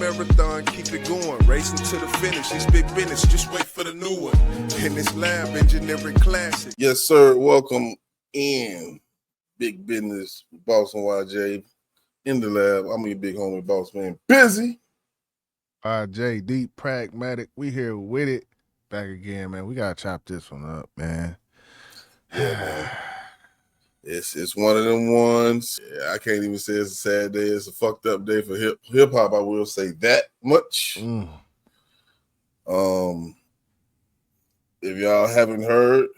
marathon, keep it going, racing to the finish. It's big business, just wait for the new one. In this lab, engineering classic. Yes, sir. Welcome in. Big business, Boss and YJ in the lab. I'm your big homie, Boss Man. Busy. RJ, deep, pragmatic. We here with it. Back again, man. We gotta chop this one up, man. Yeah, man. It's one of them ones. Yeah, I can't even say it's a sad day. It's a fucked up day for hip hop. I will say that much. If y'all haven't heard,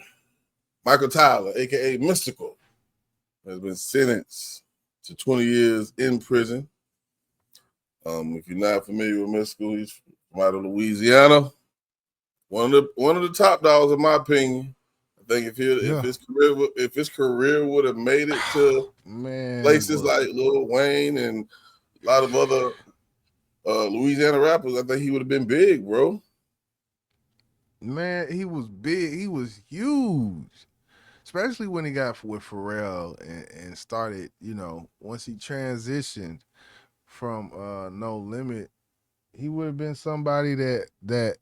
Michael Tyler, aka Mystikal, has been sentenced to 20 years in prison. If you're not familiar with Mystikal, he's from out of Louisiana. One of the top dogs, in my opinion. I think if his career would have made it to places like Lil Wayne and a lot of other Louisiana rappers, I think he would have been big, bro. Man, he was big. He was huge. Especially when he got with Pharrell and started, once he transitioned from No Limit, he would have been somebody that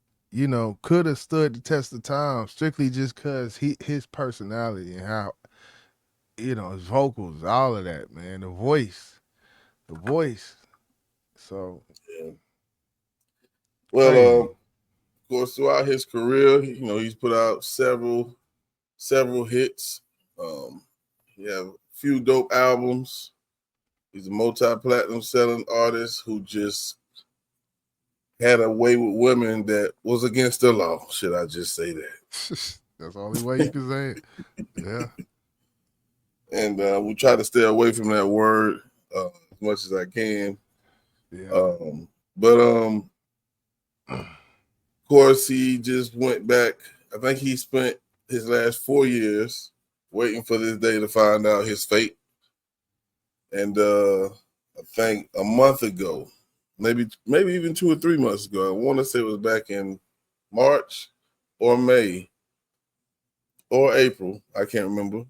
could have stood the test of time strictly just because his personality and how, his vocals, all of that, man, the voice. So, yeah. Well, of course, throughout his career, he's put out several hits. He have a few dope albums. He's a multi-platinum selling artist who just had a way with women that was against the law. Should I just say that? That's the only way you can say it. Yeah. And we try to stay away from that word as much as I can. Yeah. Of course, he just went back. I think he spent his last 4 years waiting for this day to find out his fate. And I think a month ago, maybe even 2 or 3 months ago, I want to say it was back in March or May or April. I can't remember.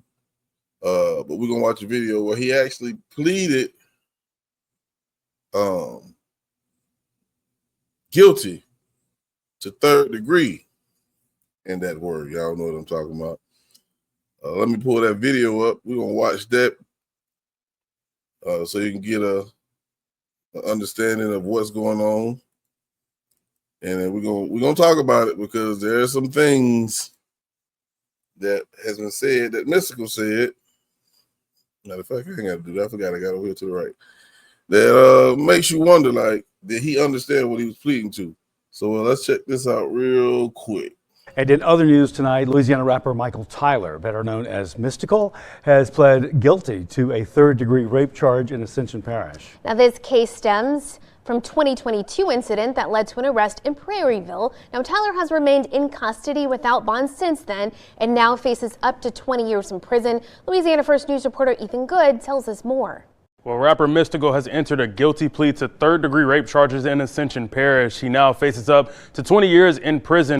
But we're going to watch a video where he actually pleaded guilty to third degree in that word. Y'all know what I'm talking about. Let me pull that video up. We're going to watch that so you can get an understanding of what's going on. And then we're gonna talk about it because there are some things that has been said that Mystikal said. Matter of fact, I ain't got to do that. I forgot I got over here to the right. That makes you wonder, like, did he understand what he was pleading to? So let's check this out real quick. And in other news tonight, Louisiana rapper Michael Tyler, better known as Mystikal, has pled guilty to a third-degree rape charge in Ascension Parish. Now, this case stems from 2022 incident that led to an arrest in Prairieville. Now, Tyler has remained in custody without bond since then and now faces up to 20 years in prison. Louisiana First News reporter Ethan Good tells us more. Well, rapper Mystikal has entered a guilty plea to third-degree rape charges in Ascension Parish. He now faces up to 20 years in prison.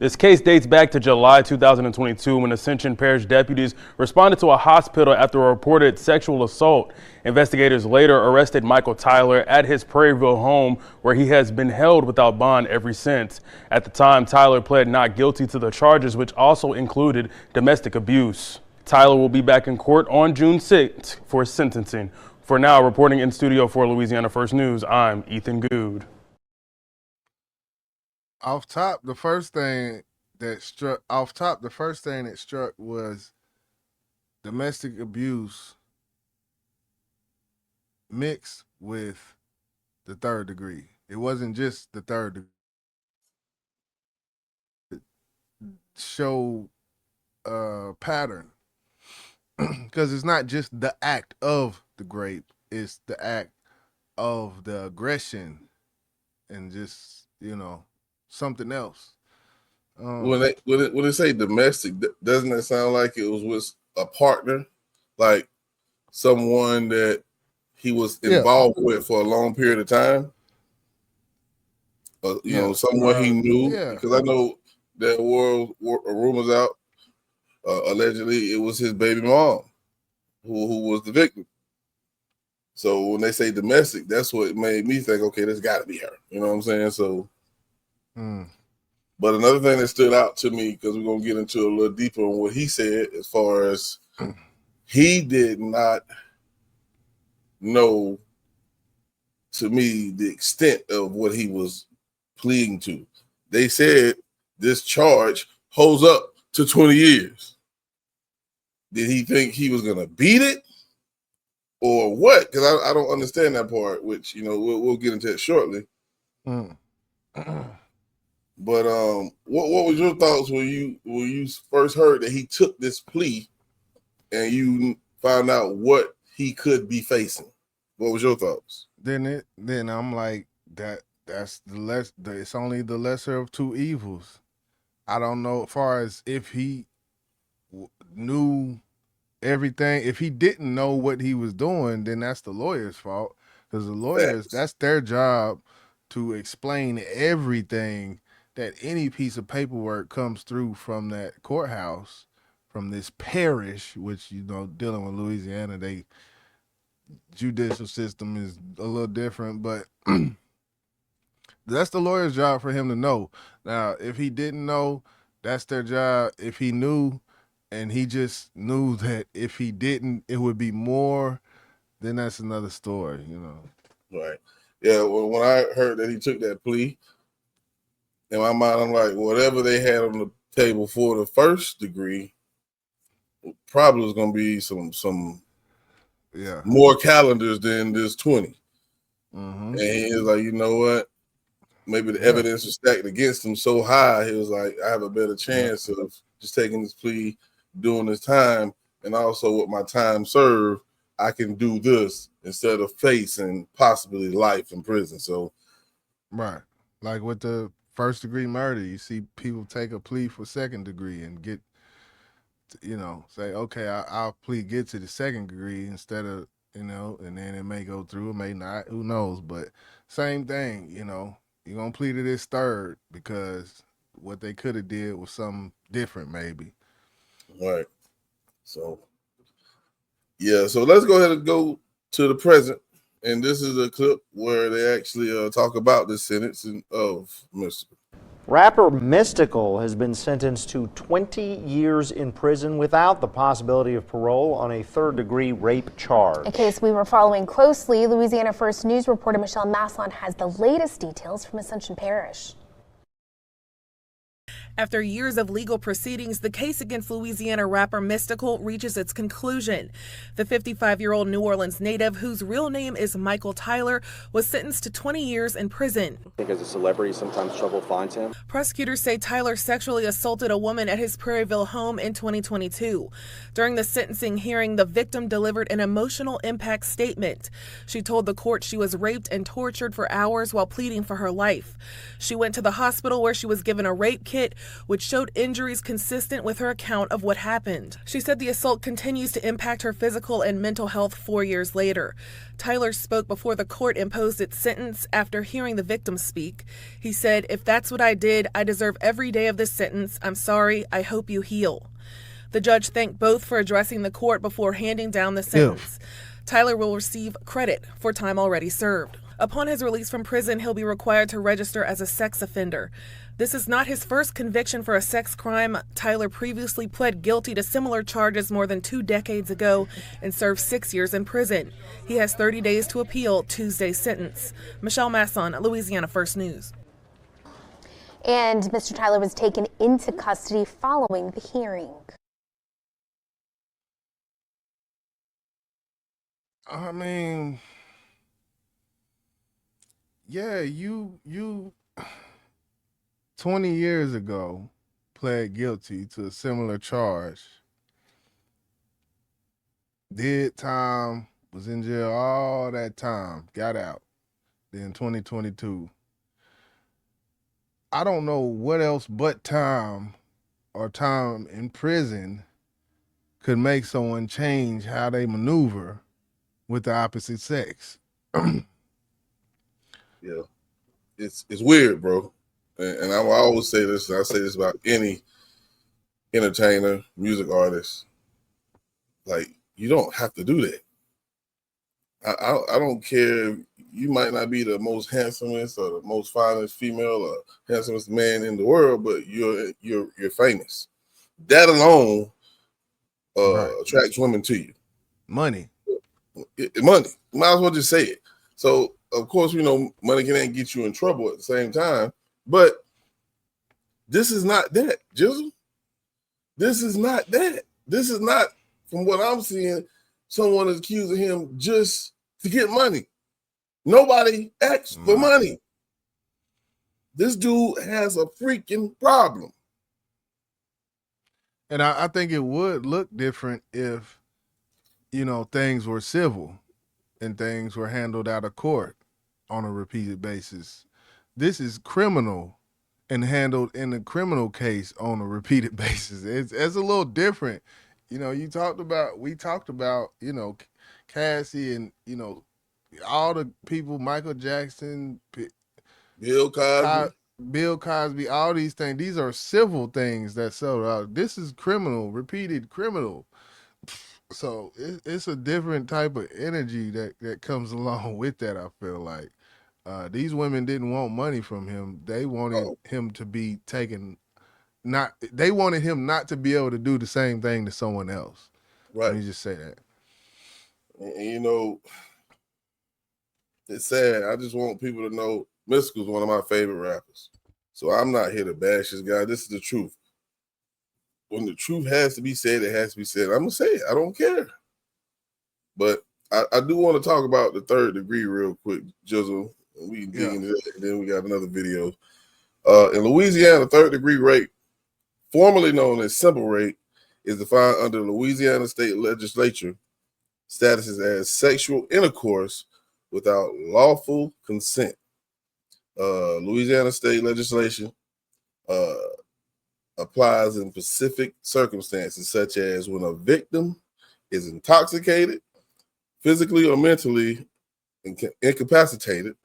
This case dates back to July 2022 when Ascension Parish deputies responded to a hospital after a reported sexual assault. Investigators later arrested Michael Tyler at his Prairieville home, where he has been held without bond ever since. At the time, Tyler pled not guilty to the charges, which also included domestic abuse. Tyler will be back in court on June 6th for sentencing. For now, reporting in studio for Louisiana First News, I'm Ethan Good. Off top, the first thing that struck was domestic abuse mixed with the third degree. It wasn't just the third degree. It showed a pattern because it's not just the act of the rape, it's the act of the aggression and just, something else. When they say domestic, doesn't that sound like it was with a partner, like someone that he was involved with for a long period of time? Someone he knew. Because I know there were rumors out. Allegedly, it was his baby mom who was the victim. So when they say domestic, that's what made me think, okay, this got to be her. You know what I'm saying? So, but another thing that stood out to me, because we're gonna get into a little deeper on what he said, as far as he did not know, to me, the extent of what he was pleading to. They said this charge holds up to 20 years. Did he think he was gonna beat it? Or what? Because I don't understand that part, which, you know, we'll get into it shortly. But what was your thoughts when you first heard that he took this plea and you found out what he could be facing? What was your thoughts? Then I'm like, that's it's only the lesser of two evils. I don't know as far as if he knew everything. If he didn't know what he was doing, then that's the lawyer's fault, because the lawyers, that's their job to explain everything that any piece of paperwork comes through from that courthouse, from this parish, which, you know, dealing with Louisiana, they judicial system is a little different, but that's the lawyer's job for him to know. Now, if he didn't know, that's their job. If he knew, and he just knew that if he didn't, it would be more, then that's another story, you know. Right. Yeah, well, when I heard that he took that plea, in my mind, I'm like, whatever they had on the table for the first degree probably was going to be some more calendars than this 20. And he was like, you know what? Maybe the evidence was stacked against him so high, he was like, I have a better chance of just taking this plea, doing this time, and also with my time served, I can do this instead of facing possibly life in prison. So, right, like with the first degree murder, you see people take a plea for second degree and get, you know, say, okay, I'll plead get to the second degree instead of, you know, and then it may go through, it may not, who knows? But same thing, you know, you're gonna plead to this third because what they could have did was something different, maybe. right. So, yeah. So let's go ahead and go to the present, and this is a clip where they actually talk about the sentencing of Mr. Rapper Mystikal has been sentenced to 20 years in prison without the possibility of parole on a third-degree rape charge. A case we were following closely. Louisiana First News reporter Michelle Masson has the latest details from Ascension Parish. After years of legal proceedings, the case against Louisiana rapper Mystikal reaches its conclusion. The 55-year-old New Orleans native, whose real name is Michael Tyler, was sentenced to 20 years in prison. I think as a celebrity, sometimes trouble finds him. Prosecutors say Tyler sexually assaulted a woman at his Prairieville home in 2022. During the sentencing hearing, the victim delivered an emotional impact statement. She told the court she was raped and tortured for hours while pleading for her life. She went to the hospital where she was given a rape kit, which showed injuries consistent with her account of what happened. She said the assault continues to impact her physical and mental health 4 years later. Tyler spoke before the court imposed its sentence after hearing the victim speak. He said, "If that's what I did, I deserve every day of this sentence. I'm sorry. I hope you heal." The judge thanked both for addressing the court before handing down the sentence. Tyler will receive credit for time already served. Upon his release from prison, he'll be required to register as a sex offender. This is not his first conviction for a sex crime. Tyler previously pled guilty to similar charges more than 2 decades ago and served 6 years in prison. He has 30 days to appeal Tuesday's sentence. Michelle Masson, Louisiana First News. And Mr. Tyler was taken into custody following the hearing. I mean, yeah, you 20 years ago pled guilty to a similar charge, did time, was in jail all that time, got out, then 2022. I don't know what else but time or time in prison could make someone change how they maneuver with the opposite sex. Yeah, it's weird, bro. And I always say this, and I say this about any entertainer, music artist. Like, you don't have to do that. I don't care. You might not be the most handsomest or the most finest female or handsomest man in the world, but you're famous. That alone attracts women to you. Money. Money. Might as well just say it. So of course we know money can't get you in trouble at the same time, but this is not that, Jizzle. This is not that. This is not, from what I'm seeing, someone is accusing him just to get money. Nobody asked for money. This dude has a freaking problem. And I think it would look different if, things were civil and things were handled out of court on a repeated basis. This is criminal and handled in a criminal case on a repeated basis. It's a little different. We talked about, Cassie and, all the people, Michael Jackson, Bill Cosby, all these things. These are civil things that settled out. This is criminal, repeated criminal. So it's a different type of energy that comes along with that, I feel like. These women didn't want money from him. They wanted him to be taken. They wanted him not to be able to do the same thing to someone else. Right. Let me just say that. And, it's sad. I just want people to know Mystikal's one of my favorite rappers. So I'm not here to bash this guy. This is the truth. When the truth has to be said, it has to be said. I'm going to say it. I don't care. But I do want to talk about the third degree real quick, Jizzle. We can dig into that, and then we got another video. In Louisiana, third degree rape, formerly known as simple rape, is defined under the Louisiana state legislature statuses as sexual intercourse without lawful consent. Louisiana state legislation applies in specific circumstances, such as when a victim is intoxicated, physically or mentally incapacitated,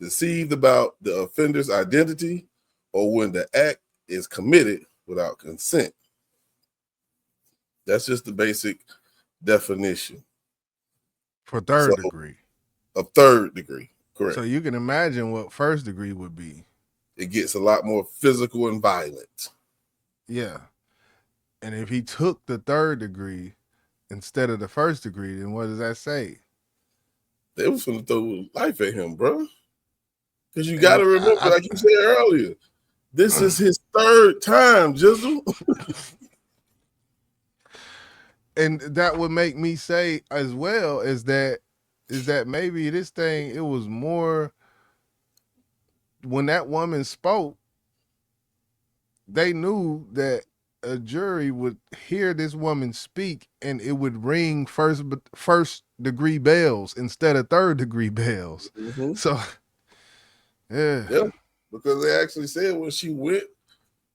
deceived about the offender's identity, or when the act is committed without consent. That's just the basic definition. For third degree. Of third degree, correct. So you can imagine what first degree would be. It gets a lot more physical and violent. Yeah. And if he took the third degree instead of the first degree, then what does that say? They was going to throw life at him, bro. Because you got to remember, like you said earlier, this is his third time, Jizzle. And that would make me say as well is that maybe this thing, it was more when that woman spoke, they knew that a jury would hear this woman speak and it would ring first degree bells instead of third degree bells. Mm-hmm. So yeah, because they actually said when she went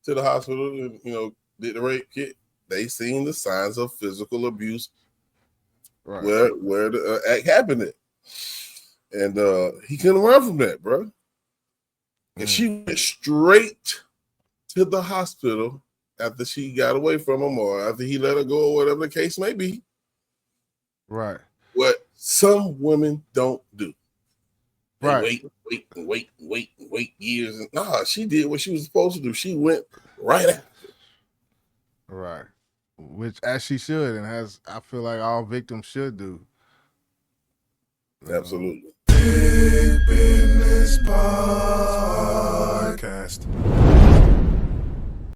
to the hospital and did the rape kit, they seen the signs of physical abuse, right, where the act happened at. And he couldn't run from that, bro. And she went straight to the hospital after she got away from him or after he let her go or whatever the case may be. Right. What some women don't do. They right. wait years. And she did what she was supposed to do. She went right after. Right. Which as she should, and as I feel like all victims should do. Absolutely. Big Business Podcast.